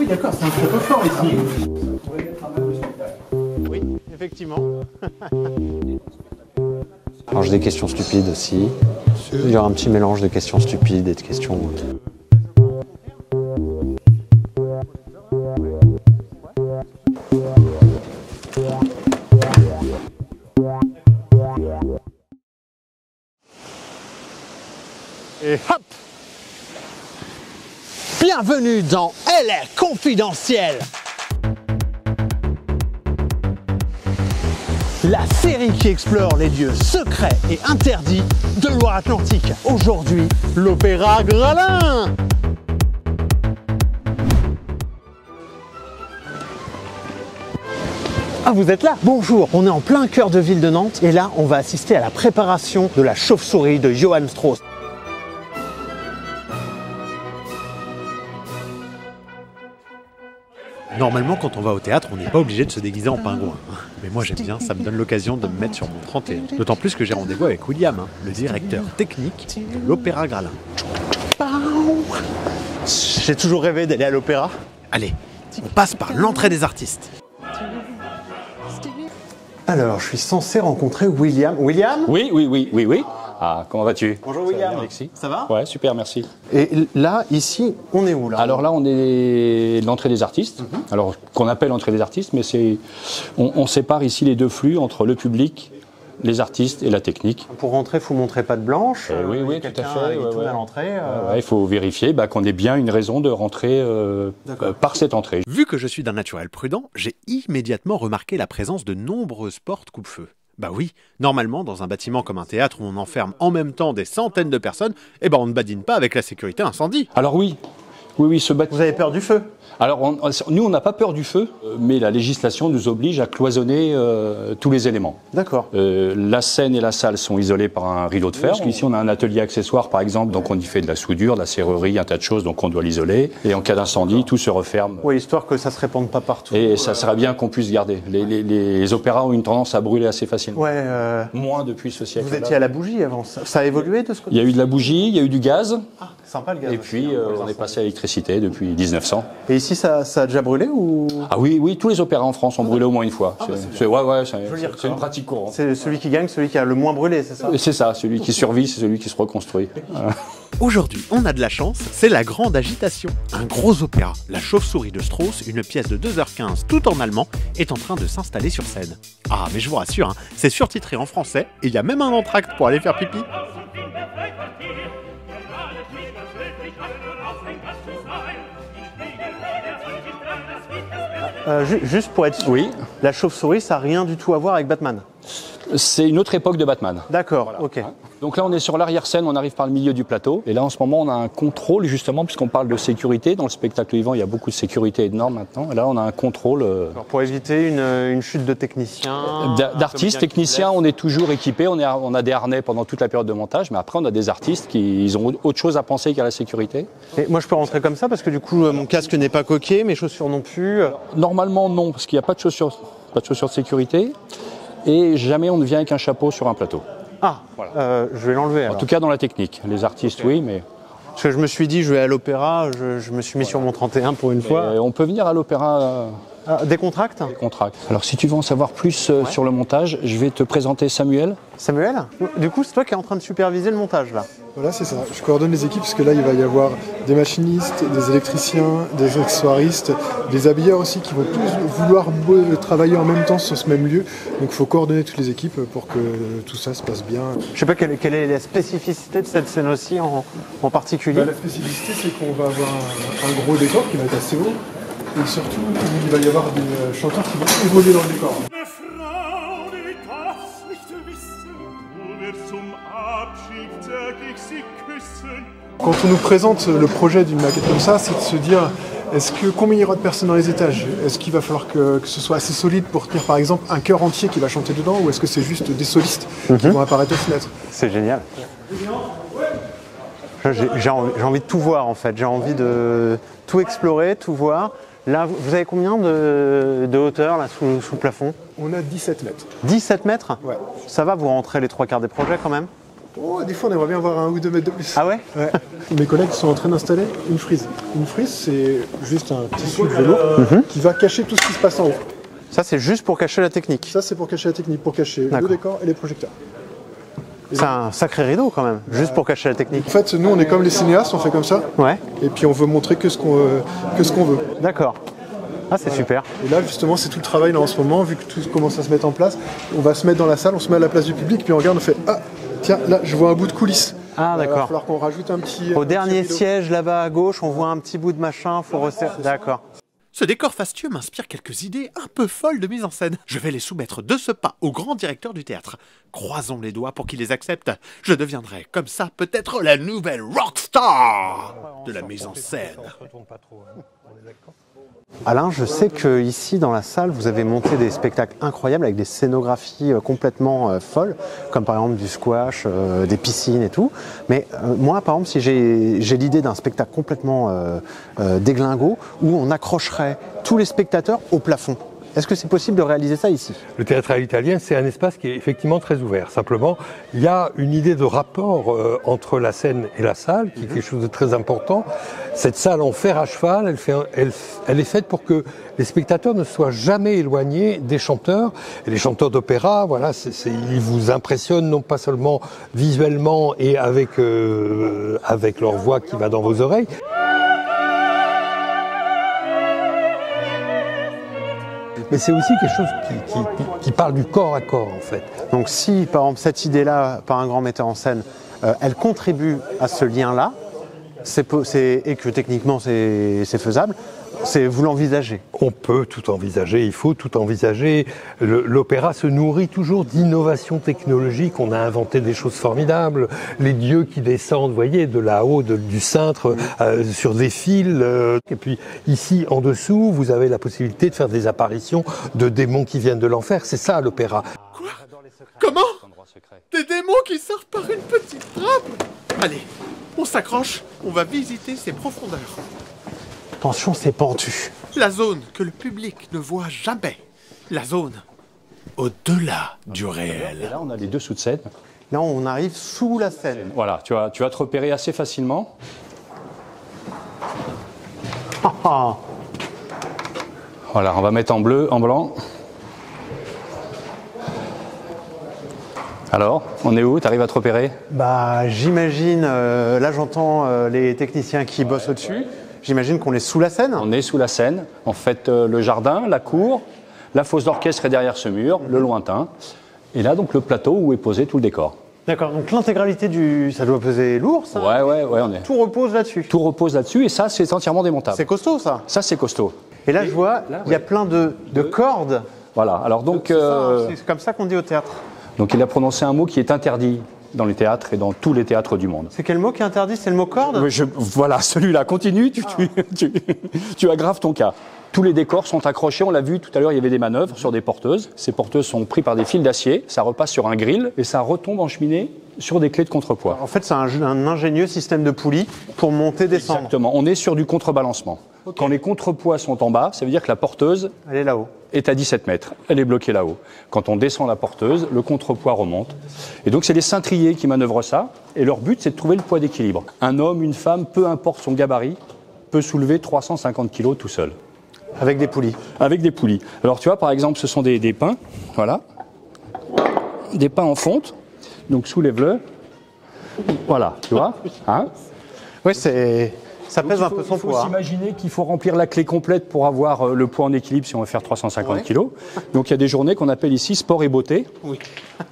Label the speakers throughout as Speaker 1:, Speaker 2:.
Speaker 1: d'accord, c'est un très peu fort ici.
Speaker 2: Oui, effectivement.
Speaker 3: Alors j'ai des questions stupides aussi. Il y aura un petit mélange de questions stupides et de questions...
Speaker 2: Et hop! Bienvenue dans LR Confidentiel! La série qui explore les lieux secrets et interdits de Loire-Atlantique. Aujourd'hui, l'Opéra Gralin! Ah, vous êtes là? Bonjour, on est en plein cœur de ville de Nantes et là, on va assister à la préparation de la chauve-souris de Johann Strauss. Normalement, quand on va au théâtre, on n'est pas obligé de se déguiser en pingouin. Mais moi, j'aime bien, ça me donne l'occasion de me mettre sur mon 31. D'autant plus que j'ai rendez-vous avec William, le directeur technique de l'Opéra Gralin. J'ai toujours rêvé d'aller à l'opéra. Allez, on passe par l'entrée des artistes. Alors, je suis censé rencontrer William. William?
Speaker 4: Oui. Ah, comment vas-tu?
Speaker 2: Bonjour William.
Speaker 4: Alexis.
Speaker 2: Ça va?
Speaker 4: Ouais, super, merci.
Speaker 2: Et là, ici, on est où là?
Speaker 4: Alors là, on est l'entrée des artistes. Alors, qu'on appelle l'entrée des artistes, mais on sépare ici les deux flux entre le public, les artistes et la technique.
Speaker 2: Pour rentrer, il faut montrer patte blanche.
Speaker 4: Oui, tout à fait.
Speaker 2: Il tourne à l'entrée.
Speaker 4: Il faut vérifier qu'on ait bien une raison de rentrer par cette entrée.
Speaker 5: Vu que je suis d'un naturel prudent, j'ai immédiatement remarqué la présence de nombreuses portes coupe-feu. Bah oui, normalement, dans un bâtiment comme un théâtre où on enferme en même temps des centaines de personnes, on ne badine pas avec la sécurité incendie.
Speaker 4: Alors oui, ce bâtiment...
Speaker 2: Vous avez peur du feu?
Speaker 4: Alors, nous, on n'a pas peur du feu, mais la législation nous oblige à cloisonner tous les éléments.
Speaker 2: D'accord.
Speaker 4: La scène et la salle sont isolées par un rideau de fer. Parce qu'ici, on a un atelier accessoire, par exemple, donc on y fait de la soudure, de la serrurerie, un tas de choses, donc on doit l'isoler. Et en cas d'incendie, tout se referme.
Speaker 2: Oui, histoire que ça ne se répande pas partout.
Speaker 4: Et ça serait bien qu'on puisse garder. Les opéras ont une tendance à brûler assez facilement.
Speaker 2: Ouais.
Speaker 4: Moins depuis ce siècle.
Speaker 2: Vous étiez à la bougie avant. Ça a évolué de ce côté?
Speaker 4: Il y a eu de la bougie, il y a eu du gaz.
Speaker 2: Ah, sympa le gaz.
Speaker 4: Et puis, on est passé à l'électricité depuis 1900.
Speaker 2: Et ici, ça a déjà brûlé ou...
Speaker 4: Ah oui, tous les opéras en France ont brûlé au moins une fois. C'est une pratique courante.
Speaker 2: C'est celui qui gagne, celui qui a le moins brûlé, c'est ça?
Speaker 4: C'est ça, celui qui survit, c'est celui qui se reconstruit.
Speaker 5: Aujourd'hui, on a de la chance, c'est la grande agitation. Un gros opéra, La Chauve-souris de Strauss, une pièce de 2h15 tout en allemand, est en train de s'installer sur scène. Ah, mais je vous rassure, c'est surtitré en français et il y a même un entracte pour aller faire pipi.
Speaker 2: Juste pour être sûr,
Speaker 4: Oui.
Speaker 2: La chauve-souris, ça n'a rien du tout à voir avec Batman.
Speaker 4: C'est une autre époque de Batman.
Speaker 2: D'accord,
Speaker 4: Voilà.
Speaker 2: ok.
Speaker 4: Donc là, on est sur l'arrière-scène, on arrive par le milieu du plateau. Et là, en ce moment, on a un contrôle, justement, puisqu'on parle de sécurité. Dans le spectacle vivant, il y a beaucoup de sécurité et de normes maintenant. Et là, on a un contrôle...
Speaker 2: Alors, pour éviter une chute de techniciens...
Speaker 4: D'artistes, techniciens, on est toujours équipés. On a des harnais pendant toute la période de montage. Mais après, on a des artistes qui ont autre chose à penser qu'à la sécurité.
Speaker 2: Et moi, je peux rentrer comme ça parce que du coup, mon casque n'est pas coqué, mes chaussures non plus.
Speaker 4: Normalement, non, parce qu'il n'y a pas de chaussures de sécurité. Et jamais on ne vient avec un chapeau sur un plateau.
Speaker 2: Ah, voilà. Je vais l'enlever alors.
Speaker 4: En tout cas dans la technique. Les artistes, oui, mais...
Speaker 2: Parce que je me suis dit, je vais à l'opéra, je me suis mis sur mon 31 pour une fois.
Speaker 4: On peut venir à l'opéra...
Speaker 2: Décontracte?
Speaker 4: Décontracte. Alors si tu veux en savoir plus sur le montage, je vais te présenter Samuel.
Speaker 2: Samuel? Du coup, c'est toi qui es en train de superviser le montage là?
Speaker 6: Voilà, c'est ça. Je coordonne les équipes parce que là, il va y avoir des machinistes, des électriciens, des accessoiristes, des habilleurs aussi qui vont tous vouloir travailler en même temps sur ce même lieu. Donc il faut coordonner toutes les équipes pour que tout ça se passe bien.
Speaker 2: Je sais pas quelle est la spécificité de cette scène aussi en particulier.
Speaker 6: La spécificité, c'est qu'on va avoir un gros décor qui va être assez haut. Et surtout, il va y avoir des chanteurs qui vont évoluer dans le décor. Quand on nous présente le projet d'une maquette comme ça, c'est de se dire combien il y aura de personnes dans les étages? Est-ce qu'il va falloir que ce soit assez solide pour tenir par exemple un chœur entier qui va chanter dedans, ou est-ce que c'est juste des solistes qui vont apparaître aux fenêtres?
Speaker 2: C'est génial. J'ai envie de tout voir en fait, j'ai envie de tout explorer, tout voir. Là, vous avez combien de hauteur là, sous le plafond?
Speaker 6: On a 17 mètres.
Speaker 2: 17 mètres?
Speaker 6: Ouais.
Speaker 2: Ça va, vous rentrez les 3/4 des projets quand même?
Speaker 6: Oh, des fois, on aimerait bien avoir 1 ou 2 mètres de plus.
Speaker 3: Ah ouais?
Speaker 6: Ouais. Mes collègues sont en train d'installer une frise. Une frise, c'est juste un tissu de vélo qui va cacher tout ce qui se passe en haut.
Speaker 3: Ça, c'est juste pour cacher la technique.
Speaker 6: Ça, c'est pour cacher la technique, pour cacher le décor et les projecteurs.
Speaker 3: C'est un sacré rideau quand même, juste pour cacher la technique.
Speaker 6: En fait, nous, on est comme les cinéastes, on fait comme ça.
Speaker 3: Ouais.
Speaker 6: Et puis, on veut montrer que ce qu'on veut.
Speaker 3: D'accord. Ah, c'est super.
Speaker 6: Et là, justement, c'est tout le travail là en ce moment, vu que tout commence à se mettre en place. On va se mettre dans la salle, on se met à la place du public, puis on regarde, on fait ah, tiens, là, je vois un bout de coulisse.
Speaker 3: Ah, d'accord.
Speaker 6: Il va falloir qu'on rajoute un petit.
Speaker 3: Au dernier
Speaker 6: rideau.
Speaker 3: siège, là-bas à gauche, on voit un petit bout de machin, faut resserrer. D'accord.
Speaker 5: Ce décor fastueux m'inspire quelques idées un peu folles de mise en scène. Je vais les soumettre de ce pas au grand directeur du théâtre. Croisons les doigts pour qu'il les accepte. Je deviendrai, comme ça, peut-être la nouvelle rockstar de la mise en scène.
Speaker 3: Alain, je sais que ici dans la salle, vous avez monté des spectacles incroyables avec des scénographies complètement folles, comme par exemple du squash, des piscines et tout. Mais moi, par exemple, si j'ai l'idée d'un spectacle complètement déglingo, où on accrocherait tous les spectateurs au plafond. Est-ce que c'est possible de réaliser ça ici?
Speaker 1: Le théâtre à l'italien, c'est un espace qui est effectivement très ouvert. Simplement, il y a une idée de rapport entre la scène et la salle, qui est quelque chose de très important. Cette salle en fer à cheval, elle est faite pour que les spectateurs ne soient jamais éloignés des chanteurs. Et les chanteurs d'opéra, voilà, ils vous impressionnent non pas seulement visuellement et avec leur voix qui va dans vos oreilles. Mais c'est aussi quelque chose qui parle du corps à corps, en fait.
Speaker 3: Donc si, par exemple, cette idée-là, par un grand metteur en scène, elle contribue à ce lien-là, et que techniquement c'est faisable, vous l'envisagez?
Speaker 1: On peut tout envisager, il faut tout envisager. L'opéra se nourrit toujours d'innovations technologiques. On a inventé des choses formidables. Les dieux qui descendent, vous voyez, de là-haut, du cintre, sur des fils. Et puis ici, en dessous, vous avez la possibilité de faire des apparitions de démons qui viennent de l'enfer. C'est ça l'opéra.
Speaker 5: Quoi? Comment? Des démons qui sortent par une petite trappe? Allez, on s'accroche, on va visiter ces profondeurs.
Speaker 3: Attention, c'est pentu.
Speaker 5: La zone que le public ne voit jamais. La zone au-delà du réel.
Speaker 4: Et là, on a les dessous de scène.
Speaker 3: Là, on arrive sous la scène.
Speaker 4: Voilà, tu vas te repérer assez facilement. Voilà, on va mettre en bleu, en blanc. Alors, on est où? T'arrives à te repérer?
Speaker 3: Bah, j'imagine, là j'entends les techniciens qui bossent au-dessus. J'imagine qu'on est sous la scène.
Speaker 4: On est sous la scène. En fait, le jardin, la cour, la fosse d'orchestre est derrière ce mur, le lointain. Et là, donc, le plateau où est posé tout le décor.
Speaker 3: D'accord, donc l'intégralité ça doit peser lourd, ça?
Speaker 4: Ouais, on est.
Speaker 3: Tout repose là-dessus?
Speaker 4: Tout repose là-dessus et ça, c'est entièrement démontable.
Speaker 3: C'est costaud, ça?
Speaker 4: Ça, c'est costaud.
Speaker 3: Et là, je vois, il y a plein de cordes.
Speaker 4: Voilà, alors donc...
Speaker 3: C'est comme ça qu'on dit au théâtre.
Speaker 4: Donc, il a prononcé un mot qui est interdit dans les théâtres et dans tous les théâtres du monde.
Speaker 3: C'est quel mot qui est interdit? C'est le mot corde?
Speaker 4: Voilà, celui-là, continue, tu aggraves ton cas. Tous les décors sont accrochés, on l'a vu tout à l'heure, il y avait des manœuvres sur des porteuses. Ces porteuses sont prises par des fils d'acier, ça repasse sur un grill et ça retombe en cheminée sur des clés de contrepoids.
Speaker 3: En fait, c'est un ingénieux système de poulies pour monter, descendre.
Speaker 4: Exactement, on est sur du contrebalancement. Okay. Quand les contrepoids sont en bas, ça veut dire que la porteuse
Speaker 3: elle est là-haut.
Speaker 4: Est à 17 mètres, elle est bloquée là-haut. Quand on descend la porteuse, le contrepoids remonte. Et donc c'est les cintriers qui manœuvrent ça, et leur but c'est de trouver le poids d'équilibre. Un homme, une femme, peu importe son gabarit, peut soulever 350 kg tout seul.
Speaker 3: Avec des poulies? Avec
Speaker 4: des poulies. Alors tu vois, par exemple, ce sont des pins, voilà. Des pins en fonte, donc soulève-le. Voilà, tu vois, hein?
Speaker 3: Oui, ça pèse un peu son poids.
Speaker 4: Il faut s'imaginer qu'il faut remplir la clé complète pour avoir le poids en équilibre si on veut faire 350 kg. Donc il y a des journées qu'on appelle ici sport et beauté, où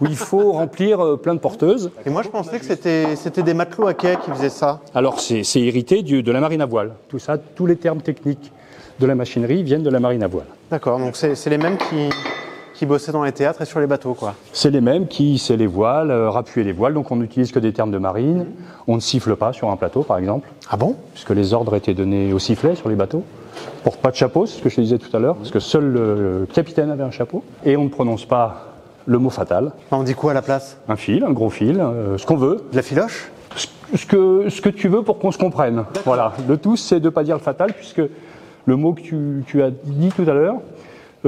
Speaker 4: il faut remplir plein de porteuses.
Speaker 3: Et moi je pensais que c'était des matelots à quai qui faisaient ça.
Speaker 4: Alors c'est hérité de la marine à voile. Tout ça, tous les termes techniques de la machinerie viennent de la marine à voile.
Speaker 3: D'accord, donc c'est les mêmes qui bossaient dans les théâtres et sur les bateaux, quoi.
Speaker 4: C'est les mêmes qui hissaient les voiles, rappuyaient les voiles, donc on n'utilise que des termes de marine. On ne siffle pas sur un plateau, par exemple.
Speaker 3: Ah bon?
Speaker 4: Puisque les ordres étaient donnés au sifflet sur les bateaux. On ne porte pas de chapeau, c'est ce que je te disais tout à l'heure, parce que seul le capitaine avait un chapeau. Et on ne prononce pas le mot fatal.
Speaker 3: On dit quoi à la place?
Speaker 4: Un fil, un gros fil, ce qu'on veut.
Speaker 3: De la filoche?
Speaker 4: Ce que tu veux pour qu'on se comprenne. Voilà. Le tout, c'est de ne pas dire le fatal, puisque le mot que tu as dit tout à l'heure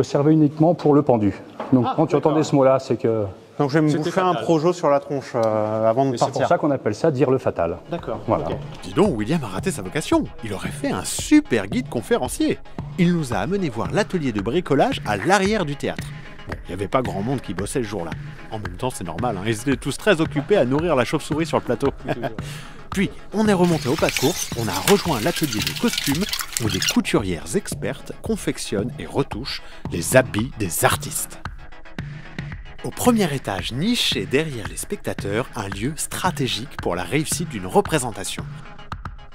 Speaker 4: servait uniquement pour le pendu. Donc quand tu entendais ce mot-là, c'est que
Speaker 3: Donc je vais me
Speaker 2: C'était
Speaker 3: bouffer un
Speaker 2: fatal.
Speaker 3: projo sur la tronche avant de
Speaker 4: Et c'est
Speaker 3: partir.
Speaker 4: pour ça qu'on appelle ça dire le fatal.
Speaker 3: D'accord.
Speaker 4: Voilà.
Speaker 3: ok.
Speaker 5: Dis donc, William a raté sa vocation. Il aurait fait un super guide conférencier. Il nous a amené voir l'atelier de bricolage à l'arrière du théâtre. Bon, il n'y avait pas grand monde qui bossait ce jour-là. En même temps, c'est normal, hein, ils étaient tous très occupés à nourrir la chauve-souris sur le plateau. Puis, on est remonté au pas de course, on a rejoint l'atelier de costumes où des couturières expertes confectionnent et retouchent les habits des artistes. Au premier étage, niché derrière les spectateurs, un lieu stratégique pour la réussite d'une représentation.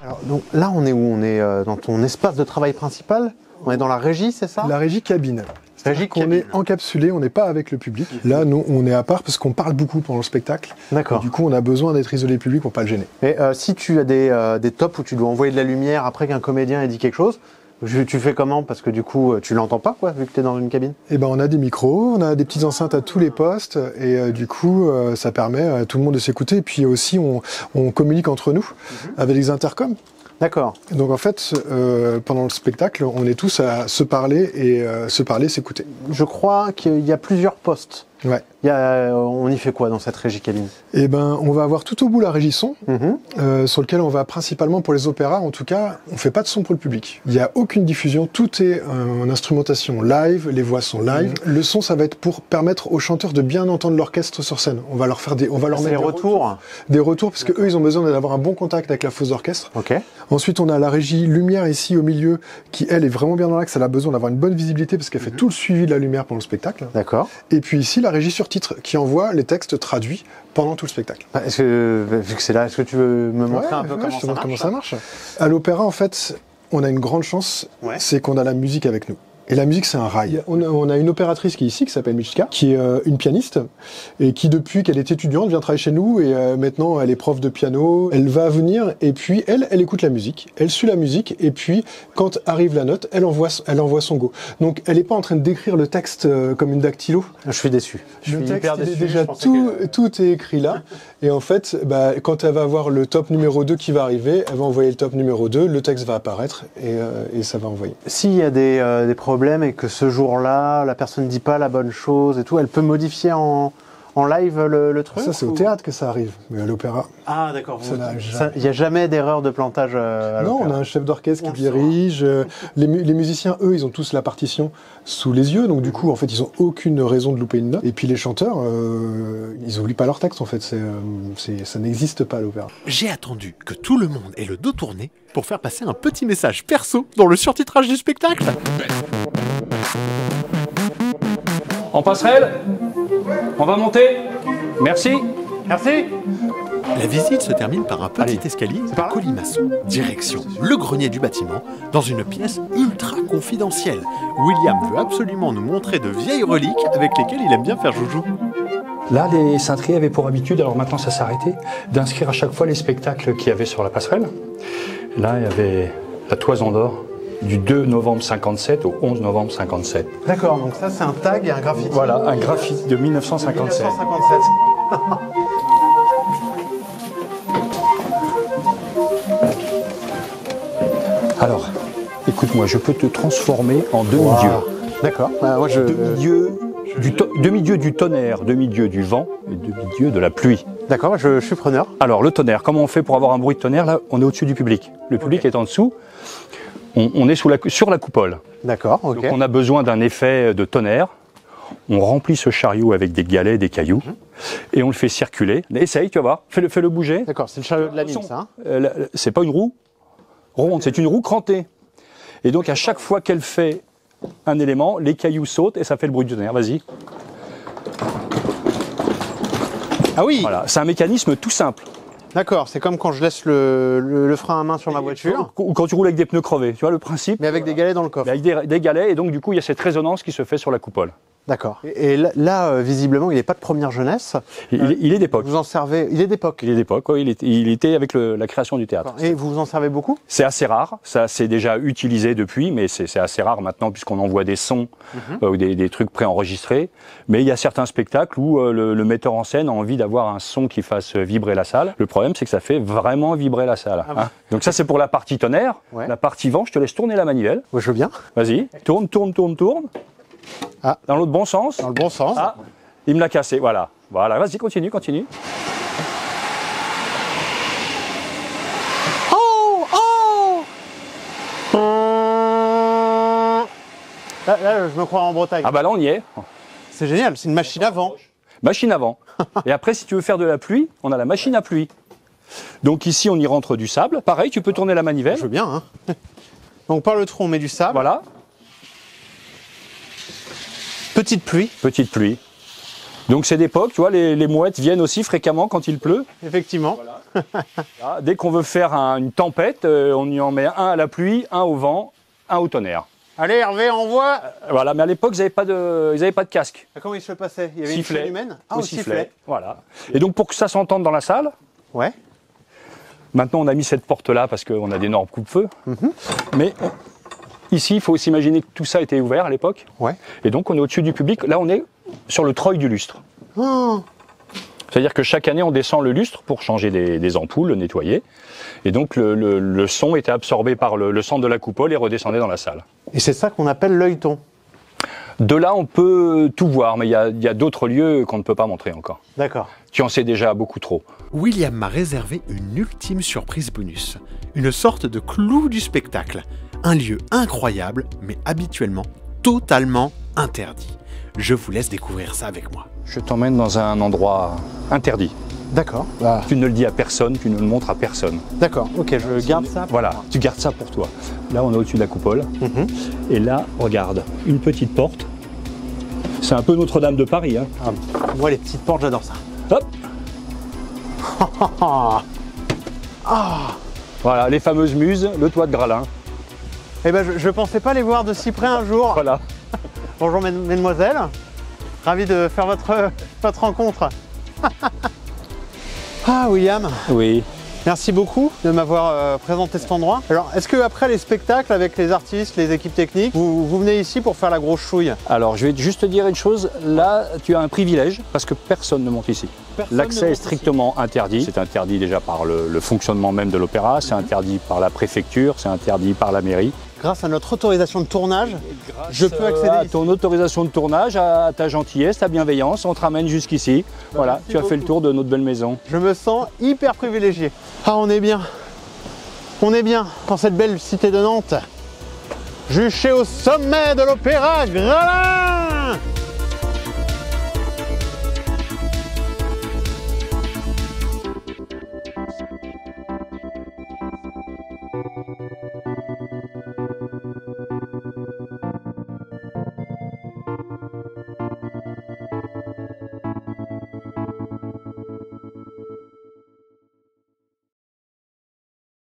Speaker 3: Alors, donc, là, on est où? On est dans ton espace de travail principal? On est dans la régie, c'est ça?
Speaker 6: La régie cabine.
Speaker 3: Régie
Speaker 6: On
Speaker 3: cabine.
Speaker 6: est encapsulé, on n'est pas avec le public. Là, nous, on est à part parce qu'on parle beaucoup pendant le spectacle.
Speaker 3: D'accord.
Speaker 6: Du coup, on a besoin d'être isolé du public pour pas le gêner.
Speaker 3: Et si tu as des tops où tu dois envoyer de la lumière après qu'un comédien ait dit quelque chose, tu fais comment? Parce que du coup, tu l'entends pas, quoi, vu que tu es dans une cabine.
Speaker 6: Eh ben, on a des micros, on a des petites enceintes à tous les postes, et du coup, ça permet à tout le monde de s'écouter. Et puis aussi, on communique entre nous avec les intercoms.
Speaker 3: D'accord.
Speaker 6: Donc en fait, pendant le spectacle, on est tous à se parler et s'écouter.
Speaker 3: Je crois qu'il y a plusieurs postes.
Speaker 6: Ouais.
Speaker 3: On y fait quoi dans cette régie cabine?
Speaker 6: Eh ben, on va avoir tout au bout la régie son,
Speaker 3: Mhm.
Speaker 6: sur lequel on va principalement pour les opéras. En tout cas, on fait pas de son pour le public. Il y a aucune diffusion, tout est en instrumentation live, les voix sont live. Le son, ça va être pour permettre aux chanteurs de bien entendre l'orchestre sur scène. On va leur faire on va leur
Speaker 3: C'est les
Speaker 6: mettre
Speaker 3: retours.
Speaker 6: des retours parce que eux, ils ont besoin d'avoir un bon contact avec la fosse d'orchestre.
Speaker 3: Ok.
Speaker 6: Ensuite, on a la régie lumière ici au milieu, qui elle est vraiment bien dans l'axe. Elle a besoin d'avoir une bonne visibilité parce qu'elle fait tout le suivi de la lumière pendant le spectacle.
Speaker 3: D'accord.
Speaker 6: Et puis ici, la régie sur titre, qui envoie les textes traduits pendant tout le spectacle.
Speaker 3: Est-ce que, vu que c'est là, est-ce que tu veux me montrer un peu
Speaker 6: je te montre
Speaker 3: comment ça marche?
Speaker 6: À l'opéra, en fait, on a une grande chance,
Speaker 3: Ouais.
Speaker 6: c'est qu'on a la musique avec nous. Et la musique, c'est un rail. On a une opératrice qui est ici, qui s'appelle Michka, qui est une pianiste, et qui, depuis qu'elle est étudiante, vient travailler chez nous, et maintenant, elle est prof de piano. Elle va venir, et puis, elle écoute la musique, elle suit la musique, et puis, quand arrive la note, elle envoie son go. Donc, elle n'est pas en train de décrire le texte comme une dactylo.
Speaker 3: Je suis déçu. Je
Speaker 6: Le
Speaker 3: suis
Speaker 6: texte,
Speaker 3: hyper
Speaker 6: il est
Speaker 3: déçu.
Speaker 6: déjà
Speaker 3: Je pensais
Speaker 6: tout est écrit là. Et en fait, quand elle va voir le top numéro 2 qui va arriver, elle va envoyer le top numéro 2, le texte va apparaître et ça va envoyer.
Speaker 3: S'il y a des problèmes et que ce jour-là, la personne ne dit pas la bonne chose et tout, elle peut modifier en live le truc?
Speaker 6: Ça, c'est au
Speaker 3: ou-
Speaker 6: théâtre que ça arrive. Mais à l'opéra,
Speaker 3: Ah, d'accord.
Speaker 6: Ça n'a jamais-
Speaker 3: Il n'y a jamais d'erreur de plantage à
Speaker 6: non, on
Speaker 3: l'opéra.
Speaker 6: a un chef d'orchestre
Speaker 3: On
Speaker 6: qui
Speaker 3: le saura.
Speaker 6: dirige. Les musiciens, eux, ils ont tous la partition sous les yeux. Donc, du coup, en fait, ils ont aucune raison de louper une note. Et puis, les chanteurs, ils n'oublient pas leur texte, en fait. Ça n'existe pas à l'opéra.
Speaker 5: J'ai attendu que tout le monde ait le dos tourné pour faire passer un petit message perso dans le surtitrage du spectacle.
Speaker 4: En passerelle? On va monter? Merci.
Speaker 3: Merci.
Speaker 5: La visite se termine par un petit
Speaker 3: Allez,
Speaker 5: escalier
Speaker 3: c'est par
Speaker 5: de
Speaker 3: là
Speaker 5: colimaçon, direction le grenier du bâtiment, dans une pièce ultra confidentielle. William veut absolument nous montrer de vieilles reliques avec lesquelles il aime bien faire joujou.
Speaker 4: Là, les cintriers avaient pour habitude, alors maintenant ça s'est arrêté, d'inscrire à chaque fois les spectacles qu'il y avait sur la passerelle. Là, il y avait la Toison d'Or du 2 novembre 57 au 11 novembre 57.
Speaker 3: D'accord, donc ça, c'est un tag et un graffiti.
Speaker 4: Voilà, un graffiti de 1957.
Speaker 3: 1957.
Speaker 4: Alors, écoute-moi, je peux te transformer en demi-dieu.
Speaker 3: D'accord. Moi,
Speaker 4: Demi-dieu du tonnerre, demi-dieu du vent et demi-dieu de la pluie.
Speaker 3: D'accord, je suis preneur.
Speaker 4: Alors, le tonnerre, comment on fait pour avoir un bruit de tonnerre? Là, on est au-dessus du public. Le public est en dessous. On est sur la coupole.
Speaker 3: D'accord, ok.
Speaker 4: Donc, on a besoin d'un effet de tonnerre. On remplit ce chariot avec des galets, des cailloux, et on le fait circuler. Essaye, tu vas voir. Fais-le bouger.
Speaker 3: D'accord, c'est le chariot de la mine, ça. Hein.
Speaker 4: C'est pas une roue ronde, c'est une roue crantée. Et donc, à chaque fois qu'elle fait un élément, les cailloux sautent et ça fait le bruit du tonnerre. Vas-y.
Speaker 3: Ah oui,
Speaker 4: Voilà, c'est un mécanisme tout simple.
Speaker 3: d'accord, c'est comme quand je laisse le frein à main sur ma voiture,
Speaker 4: Ou quand tu roules avec des pneus crevés. Tu vois le principe?
Speaker 3: mais avec des galets dans le coffre.
Speaker 4: Avec des galets, et donc du coup, il y a cette résonance qui se fait sur la coupole.
Speaker 3: D'accord. Et là, visiblement, il n'est pas de première jeunesse.
Speaker 4: Il est d'époque.
Speaker 3: Vous en servez. Il est d'époque.
Speaker 4: Il est d'époque, oui, il était avec la création du théâtre.
Speaker 3: Et vous en servez beaucoup?
Speaker 4: C'est assez rare, ça s'est déjà utilisé depuis, mais c'est assez rare maintenant puisqu'on envoie des sons ou des trucs préenregistrés. Mais il y a certains spectacles où le metteur en scène a envie d'avoir un son qui fasse vibrer la salle. Le problème, c'est que ça fait vraiment vibrer la salle.
Speaker 3: Ah bon.
Speaker 4: Donc ça, c'est pour la partie tonnerre.
Speaker 3: Ouais.
Speaker 4: La partie vent, je te laisse tourner la manivelle.
Speaker 3: Ouais, je veux bien.
Speaker 4: Vas-y, tourne.
Speaker 3: Ah.
Speaker 4: Dans l'autre bon sens.
Speaker 3: Dans le bon sens.
Speaker 4: Ah, il me l'a cassé, voilà. Voilà, vas-y, continue.
Speaker 3: Là, je me crois en Bretagne.
Speaker 4: Ah bah là, on y est.
Speaker 3: C'est génial, c'est une machine à vent.
Speaker 4: Machine à vent. Et après, si tu veux faire de la pluie, on a la machine à pluie. Donc ici, on y rentre du sable. Pareil, tu peux tourner la manivelle.
Speaker 3: Je veux bien. Hein. Donc par le trou, on met du sable.
Speaker 4: Voilà.
Speaker 3: Petite pluie.
Speaker 4: Petite pluie. Donc c'est d'époque, tu vois, les mouettes viennent aussi fréquemment quand il pleut.
Speaker 3: Effectivement.
Speaker 4: Là, dès qu'on veut faire une tempête, on y en met un à la pluie, un au vent, un au tonnerre.
Speaker 3: Allez Hervé, envoie.
Speaker 4: Voilà, mais à l'époque, ils n'avaient pas de casque.
Speaker 3: Comment il se passait? Il y avait
Speaker 4: Sifflet.
Speaker 3: une chaîne humaine.
Speaker 4: Au sifflet. Voilà. Et donc pour que ça s'entende dans la salle,
Speaker 3: Ouais.
Speaker 4: maintenant on a mis cette porte-là parce qu'on a d'énormes coupe-feu. Mais ici, il faut s'imaginer que tout ça était ouvert à l'époque.
Speaker 3: Ouais.
Speaker 4: Et donc on est au-dessus du public. Là, on est sur le treuil du lustre.
Speaker 3: Oh.
Speaker 4: C'est-à-dire que chaque année, on descend le lustre pour changer des ampoules, le nettoyer. Et donc, le son était absorbé par le centre de la coupole et redescendait dans la salle.
Speaker 3: Et c'est ça qu'on appelle l'œilleton.
Speaker 4: De là, on peut tout voir, mais il y a d'autres lieux qu'on ne peut pas montrer encore.
Speaker 3: D'accord.
Speaker 4: Tu en sais déjà beaucoup trop.
Speaker 5: William m'a réservé une ultime surprise bonus. Une sorte de clou du spectacle. Un lieu incroyable, mais habituellement totalement interdit. Je vous laisse découvrir ça avec moi.
Speaker 4: Je t'emmène dans un endroit interdit.
Speaker 3: D'accord.
Speaker 4: Tu ne le dis à personne, tu ne le montres à personne.
Speaker 3: D'accord, ok, je garde ça.
Speaker 4: Voilà, tu gardes ça pour toi. Là, on est au-dessus de la coupole. Et là, regarde, une petite porte. C'est un peu Notre-Dame de Paris. Hein.
Speaker 3: Ah, moi, les petites portes, j'adore ça.
Speaker 4: Hop. Voilà, les fameuses muses, le toit de Gralin.
Speaker 3: Eh ben, je pensais pas les voir de si près un jour.
Speaker 4: Voilà.
Speaker 3: Bonjour mesdemoiselles, ravi de faire votre rencontre. Ah William,
Speaker 4: Oui.
Speaker 3: merci beaucoup de m'avoir présenté cet endroit. Alors est-ce que après les spectacles avec les artistes, les équipes techniques, vous venez ici pour faire la grosse chouille?
Speaker 4: Alors, je vais juste te dire une chose. Là, tu as un privilège parce que personne ne monte ici. L'accès est strictement interdit. C'est interdit déjà par le fonctionnement même de l'opéra. C'est interdit par la préfecture. C'est interdit par la mairie.
Speaker 3: Grâce à notre autorisation de tournage, je peux accéder
Speaker 4: à
Speaker 3: ici.
Speaker 4: ton autorisation de tournage, à ta gentillesse, ta bienveillance. On te ramène jusqu'ici. Voilà, tu as fait le tour de notre belle maison.
Speaker 3: Je me sens hyper privilégié. Ah, on est bien. On est bien dans cette belle cité de Nantes. Juché au sommet de l'opéra Gralin.